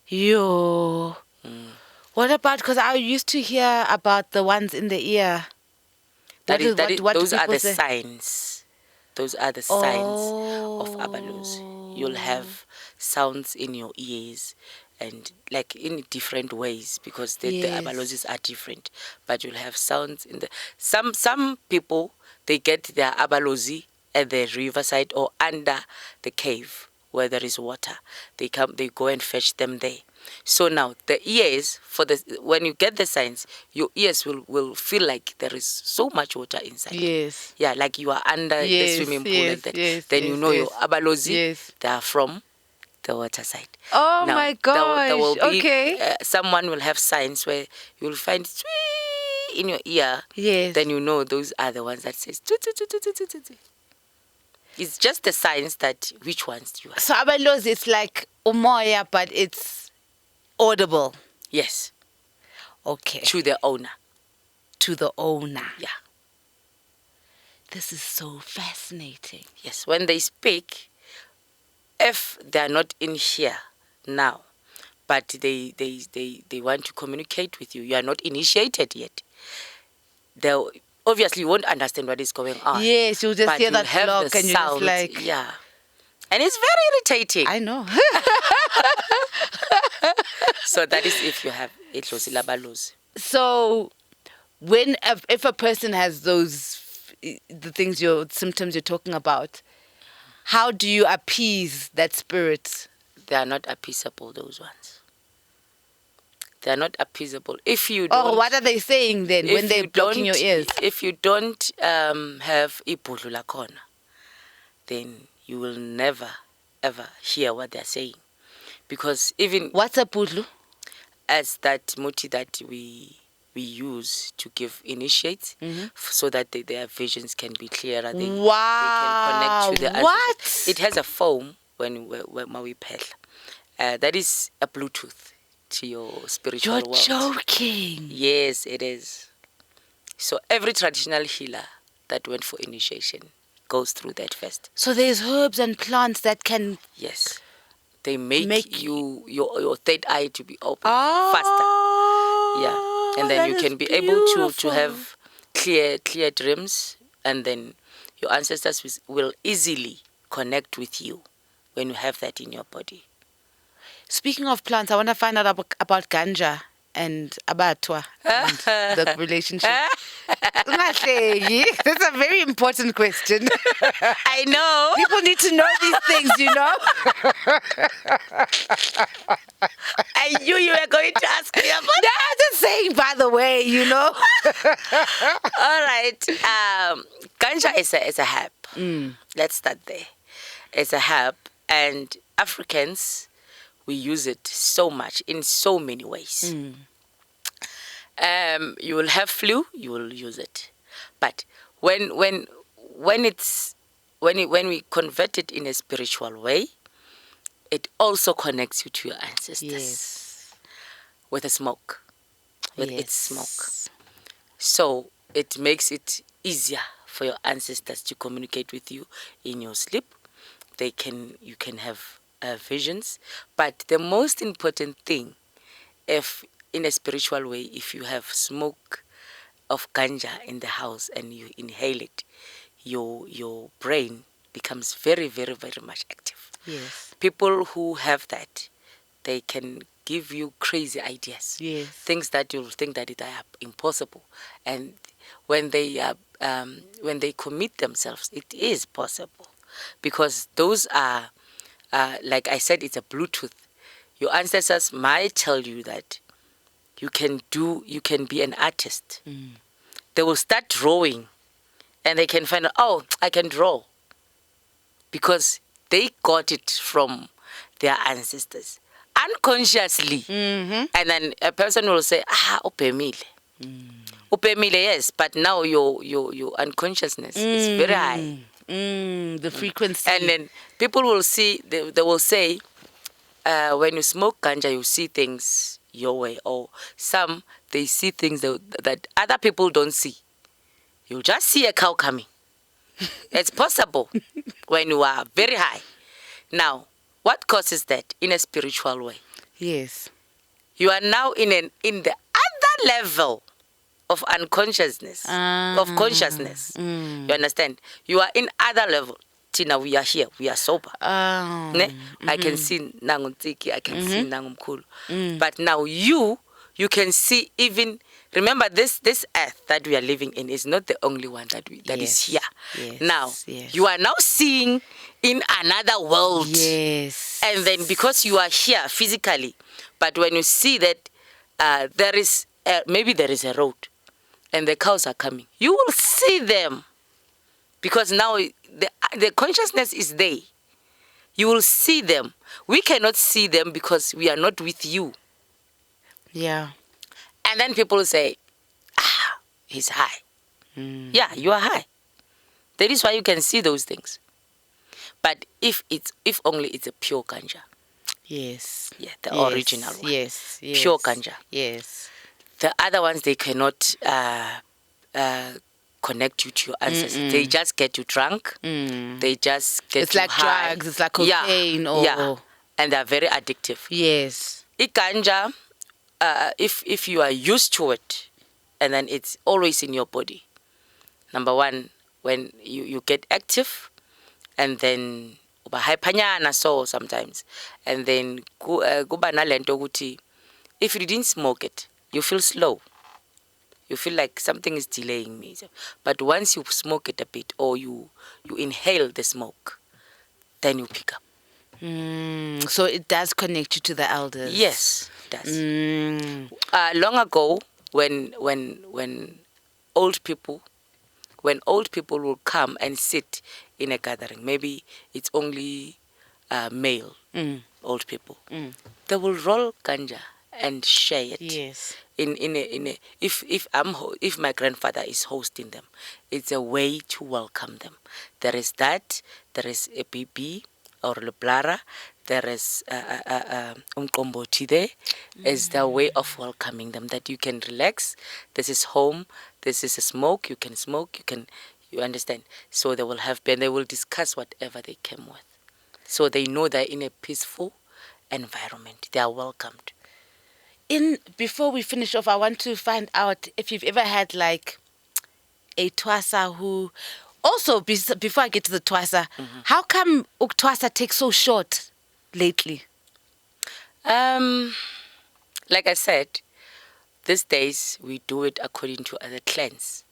Yo. What about, because I used to hear about the ones in the ear. Those are the signs. Those are the signs of Abalozi. You'll have sounds in your ears, and like in different ways, because the abalozis are different. But you'll have sounds in the some people, they get their abalozi at the riverside or under the cave where there is water. They go and fetch them there. So now the ears, when you get the signs, your ears will feel like there is so much water inside. Yes. Yeah, like you are under the swimming pool like that. Then you know your abalozi, they are from the water side. Oh now, my gosh. There will be, okay. Someone will have signs where you will find "Twee" in your ear. Yes. Then you know those are the ones that says "Tut, tut, tut, tut, tut, tut, tut." It's just the signs that which ones you have. So abalozi, it's like umoya, but it's audible. Yes. Okay. To the owner. To the owner. Yeah. This is so fascinating. Yes. When they speak, if they are not in here now, but they want to communicate with you, you are not initiated yet, they obviously you won't understand what is going on. Yes, you'll just hear that block and you're just like... Yeah. And it's very irritating. I know. So that is if you have idlozi labalozi. So if a person has the symptoms you're talking about, how do you appease that spirit? They are not appeasable, those ones. They are not appeasable. If you don't... Oh, what are they saying then when they're blocking your ears? If you don't have ibhudlu lakhona, then you will never, ever hear what they're saying. Because even What's a pudlu? as that muti that we use to give initiates, so that their visions can be clearer. They can connect to the ancestors. It has a foam when we pedal. That is a Bluetooth to your spiritual world. You're joking. Yes, it is. So every traditional healer that went for initiation goes through that first. So there's herbs and plants that can... Yes. They make you your third eye to be open faster. Yeah. And then you can be able to have clear dreams, and then your ancestors will easily connect with you when you have that in your body. Speaking of plants, I want to find out about ganja and abattoir and the relationship. That's a very important question. I know. People need to know these things, you know. I knew you were going to ask me about that. I'm just saying, by the way, you know. All right. Ganja is a herb. Let's start there. It's a herb, and Africans, we use it so much in so many ways. You will have flu, you will use it. But when we convert it in a spiritual way, it also connects you to your ancestors. Yes. With a smoke. With its smoke. So it makes it easier for your ancestors to communicate with you in your sleep. You can have visions. But the most important thing, if in a spiritual way, if you have smoke of ganja in the house and you inhale it, your brain becomes very, very, very much active. Yes. People who have that, they can give you crazy ideas. Yes. Things that you'll think that they are impossible. And when they commit themselves, it is possible. Because those are, like I said, it's a Bluetooth. Your ancestors might tell you that you can be an artist. They will start drawing, and they can find out, oh, I can draw. Because they got it from their ancestors unconsciously. And then a person will say, upemile. Upemile, yes, but now your unconsciousness is very high. The frequency. And then people will see, they will say, when you smoke ganja, you see things your way, or some, they see things that other people don't see. You just see a cow coming. It's possible when you are very high. Now, what causes that in a spiritual way? Yes. You are now in the other level of unconsciousness, of consciousness. You understand? You are in other level. Tina, we are here. We are sober. I can see Ntsiki, I can see Mkhulu. But now you can see even. Remember, this earth that we are living in is not the only one that is here. Yes, now you are now seeing in another world. Yes. And then because you are here physically, but when you see that there is maybe there is a road, and the cows are coming, you will see them. Because now the consciousness is there. You will see them. We cannot see them because we are not with you. Yeah. And then people say, he's high. Yeah, you are high. That is why you can see those things. But if only it's a pure ganja. Yes. Yeah, the original one. Yes. Pure ganja. Yes. The other ones, they cannot connect you to your ancestors. They just get you drunk. They just get it's you like high. drugs. It's like cocaine. Yeah. And they're very addictive. Yes. Ganja, if you are used to it, and then it's always in your body. Number one, when you get active, and then uba hypanyana so sometimes, and then kuba nalento ukuthi if you didn't smoke it, you feel slow. You feel like something is delaying me. But once you smoke it a bit, or you inhale the smoke, then you pick up. So it does connect you to the elders. Yes, it does. Long ago, when old people will come and sit in a gathering, maybe it's only male old people. They will roll ganja and share it. Yes. If my grandfather is hosting them, it's a way to welcome them. There is that. There is a BB or leblara. There is umqombothi there. Is the way of welcoming them, that you can relax. This is home. This is a smoke. You can smoke. You understand. So they will have pen. They will discuss whatever they came with. So they know they're in a peaceful environment. They are welcomed. Before we finish off, I want to find out if you've ever had like a twasa who also before I get to the twasa, how come uktwasa takes so short lately? Like I said, these days we do it according to other clans,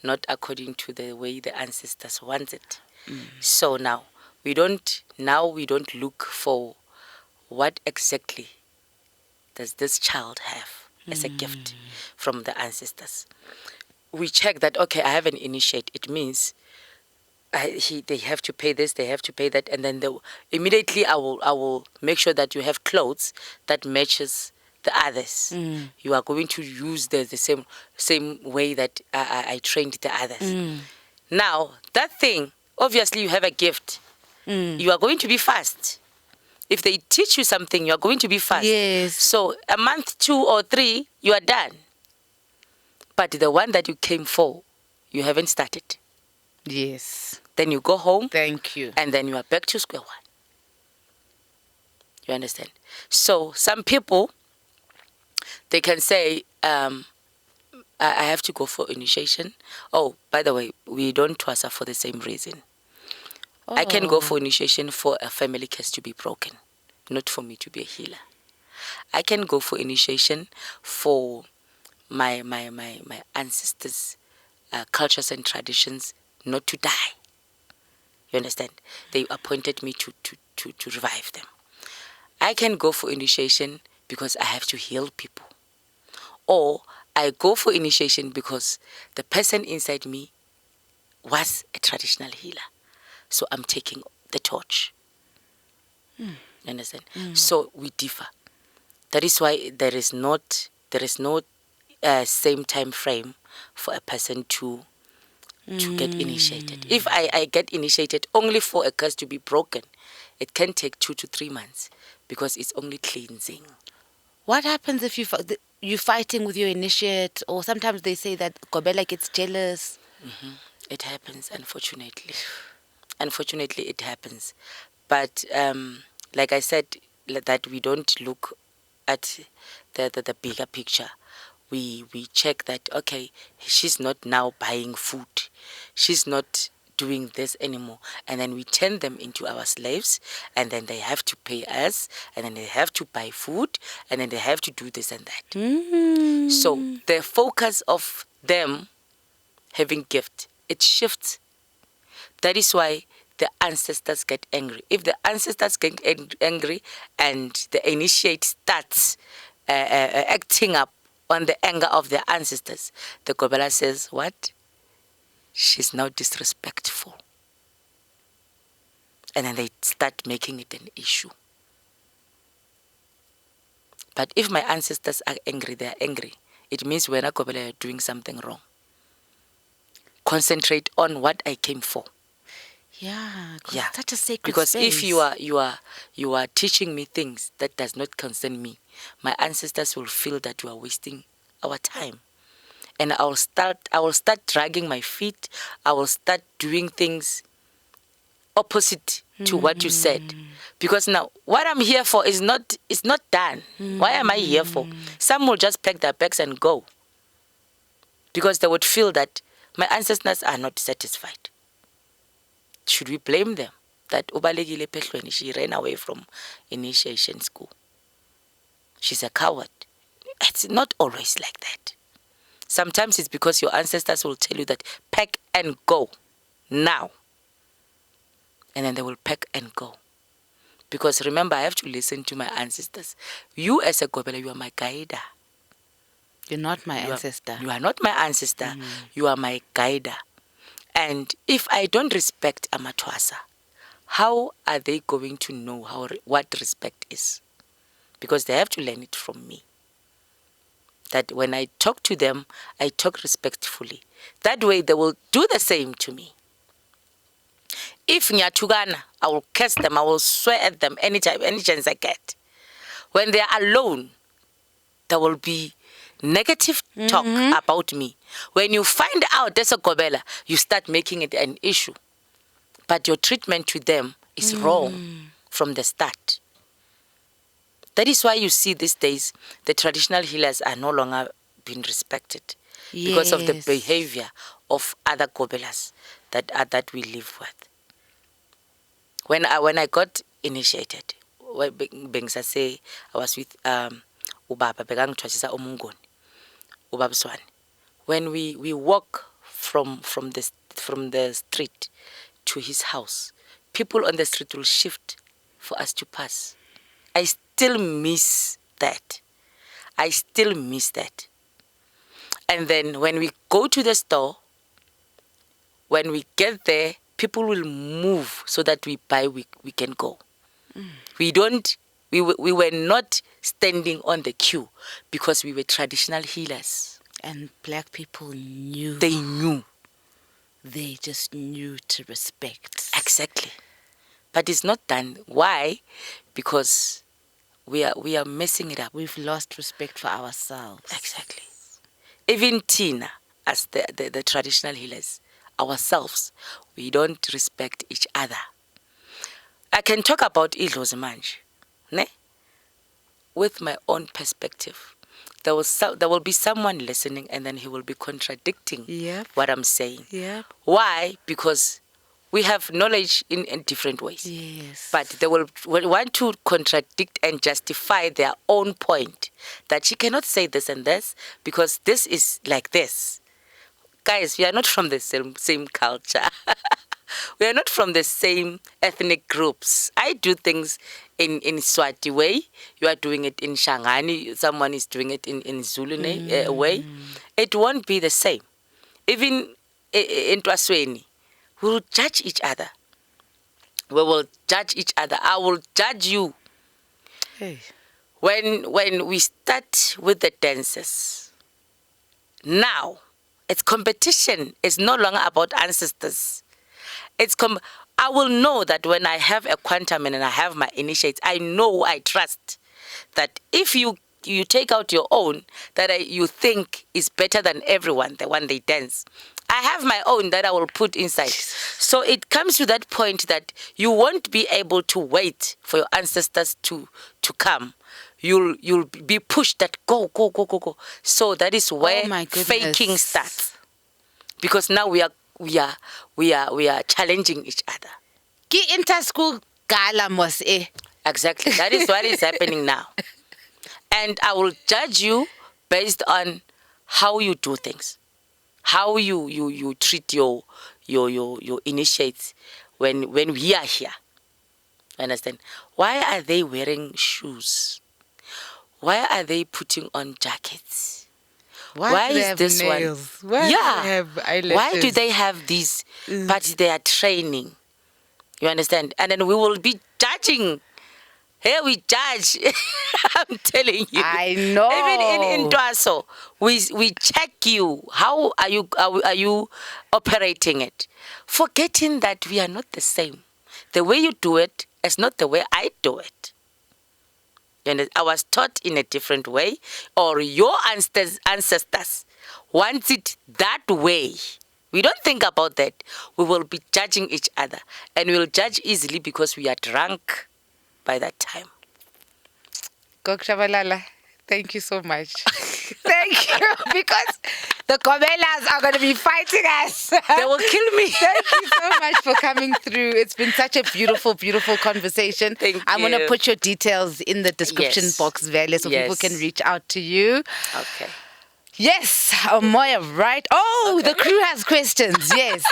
not according to the way the ancestors want it. So now we don't look for what exactly does this child have as a gift from the ancestors. We check that, okay, I have an initiate. It means they have to pay this, they have to pay that, and then immediately I will make sure that you have clothes that matches the others. You are going to use the same way that I trained the others. Now, that thing, obviously you have a gift. You are going to be fast. If they teach you something, you are going to be fast. Yes. So a month, 2 or 3, you are done. But the one that you came for, you haven't started. Yes. Then you go home. Thank you. And then you are back to square one. You understand? So some people, they can say, I have to go for initiation. Oh, by the way, we don't twasa for the same reason. I can go for initiation for a family curse to be broken, not for me to be a healer. I can go for initiation for my ancestors' cultures and traditions not to die. You understand? They appointed me to revive them. I can go for initiation because I have to heal people. Or I go for initiation because the person inside me was a traditional healer. So I'm taking the torch. You understand? So we differ. That is why there is no same time frame for a person to get initiated. If I get initiated only for a curse to be broken, it can take 2 to 3 months because it's only cleansing. What happens if you're fighting with your initiate, or sometimes they say that Gobela gets jealous? It happens, unfortunately. Unfortunately, it happens. But like I said, that we don't look at the bigger picture. We check that, okay, she's not now buying food. She's not doing this anymore. And then we turn them into our slaves, and then they have to pay us, and then they have to buy food, and then they have to do this and that. So the focus of them having gift, it shifts. That is why the ancestors get angry. If the ancestors get angry and the initiate starts acting up on the anger of the ancestors, the Gobela says, what? She's now disrespectful. And then they start making it an issue. But if my ancestors are angry, they are angry. It means when a Gobela are doing something wrong. Concentrate on what I came for. Yeah, it's such a sacred because space. if you are teaching me things that does not concern me, my ancestors will feel that you are wasting our time, and I will start dragging my feet. I will start doing things opposite to what you said, because now what I'm here for is not done. Why am I here for? Some will just pack their bags and go, because they would feel that my ancestors are not satisfied. Should we blame them that Ubalekile Pehlweni, she ran away from initiation school? She's a coward. It's not always like that. Sometimes it's because your ancestors will tell you that pack and go now. And then they will pack and go. Because remember, I have to listen to my ancestors. You as a Gobela, you are my guider. You're not my ancestor. You are not my ancestor. You are my guider. And if I don't respect Amatwasa, how are they going to know what respect is? Because they have to learn it from me. That when I talk to them, I talk respectfully. That way they will do the same to me. If Nyatugana, I will curse them, I will swear at them anytime, any chance I get. When they are alone, there will be negative talk about me. When you find out there's a Gobela, you start making it an issue. But your treatment to them is wrong from the start. That is why you see these days the traditional healers are no longer being respected because of the behavior of other Gobelas that we live with. When I got initiated, say I was with Ubaba Begang Twasisa Omungoni, Ubabswan. When we walk from the street to his house, people on the street will shift for us to pass. I still miss that. And then when we go to the store, when we get there, people will move so that we can go. We were not standing on the queue because we were traditional healers. And black people knew. They knew. They just knew to respect. Exactly. But it's not done. Why? Because we are messing it up. We've lost respect for ourselves. Exactly. Even Tina, as the traditional healers, ourselves, we don't respect each other. I can talk about Idlozimanj, ne? With my own perspective. There will be someone listening and then he will be contradicting what I'm saying. Yeah. Why? Because we have knowledge in different ways. Yes. But they will want to contradict and justify their own point. That she cannot say this and this because this is like this. Guys, we are not from the same culture. We are not from the same ethnic groups. I do things in Swati way. You are doing it in Shangani. Someone is doing it in Zulu way. It won't be the same. Even in Twasweni, we will judge each other. We will judge each other. I will judge you. Hey. When we start with the dances, now it's competition. It's no longer about ancestors. I will know that when I have a quantum and I have my initiates, I know, I trust that if you take out your own that you think is better than everyone, the one they dance, I have my own that I will put inside. So it comes to that point that you won't be able to wait for your ancestors to come. You'll be pushed that go. So that is where faking starts. Because now we are challenging each other. Ki inter-school gala mos Exactly. That is what is happening now. And I will judge you based on how you do things, how you treat your initiates when we are here. Understand? Why are they wearing shoes? Why are they putting on jackets? Why is this nails? one? Why do they have eyelashes? Why do they have these? But they are training. You understand? And then we will be judging. Here we judge. I'm telling you. I know. Even in Dwaso, we check you. How are you operating it? Forgetting that we are not the same. The way you do it is not the way I do it. And I was taught in a different way, or your ancestors want it that way. We don't think about that. We will be judging each other, and we will judge easily because we are drunk by that time. Gogo Tshabalala, thank you so much. Thank you, because the Gobelas are going to be fighting us. They will kill me. Thank you so much for coming through. It's been such a beautiful, beautiful conversation. I'm going to put your details in the description box, Vele, so people can reach out to you. Okay. Yes, Moya, right? Oh, the crew has questions. Yes.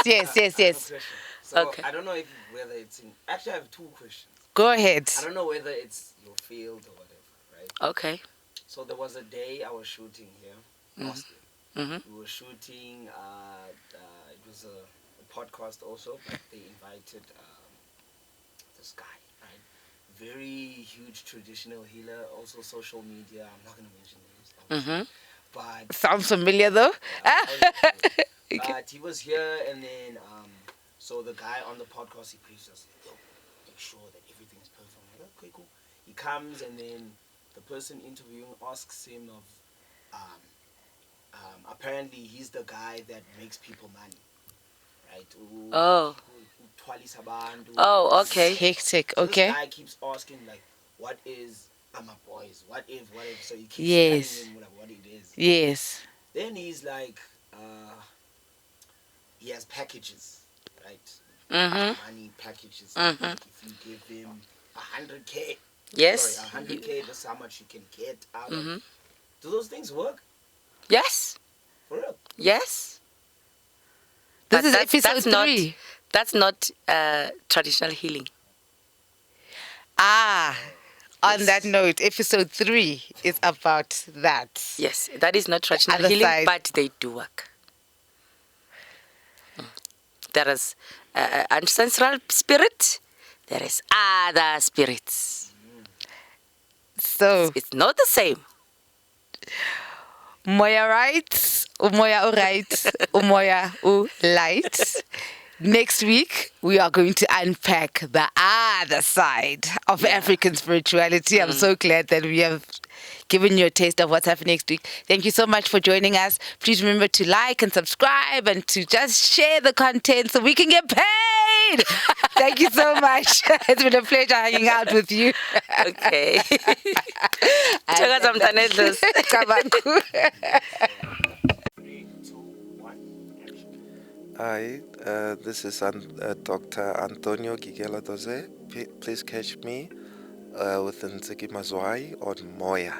So Okay. I don't know whether it's in... Actually, I have two questions. Go ahead. I don't know whether it's your field or whatever, right? Okay. So there was a day I was shooting here, last year. We were shooting, it was a podcast also, but they invited this guy, right? Very huge traditional healer, also social media. I'm not gonna mention names, but Sounds familiar though. Okay. but he was here, and then so the guy on the podcast, he preached us, yo, make sure that everything is perfect. I'm like, okay, cool. He comes, and then the person interviewing asks him of apparently he's the guy that makes people money, right? Oh. Oh, okay. Hectic. So Okay. this guy keeps asking, like, what is my boys? What if? So he keeps Yes. telling him like, what it is. Yes. Then he's like, he has packages, right? Money packages. Like if you give him 100K, Yes. sorry, 100K, that's how much you can get out of. Do those things work? Yes. For real? Yes. This But is that's episode 3. That's not traditional healing. On that note, episode 3 is about that. Yes, that is not traditional other healing, side. but they do work. There is ancestral spirit. There is other spirits. So, It's not the same. Moya right, Umoya right, Umoya light. Next week, we are going to unpack the other side of African spirituality. I'm so glad that we have given you a taste of what's happening next week. Thank you so much for joining us. Please remember to like and subscribe and to just share the content so we can get paid. Thank you so much. It's been a pleasure hanging out with you. Okay. Thokoza Mtanedlos. Kabaku. 3, 2, 1, action. Hi, this is Dr. Antonio Gigela Doze. Please catch me with Ntsiki Mazwai on Moya.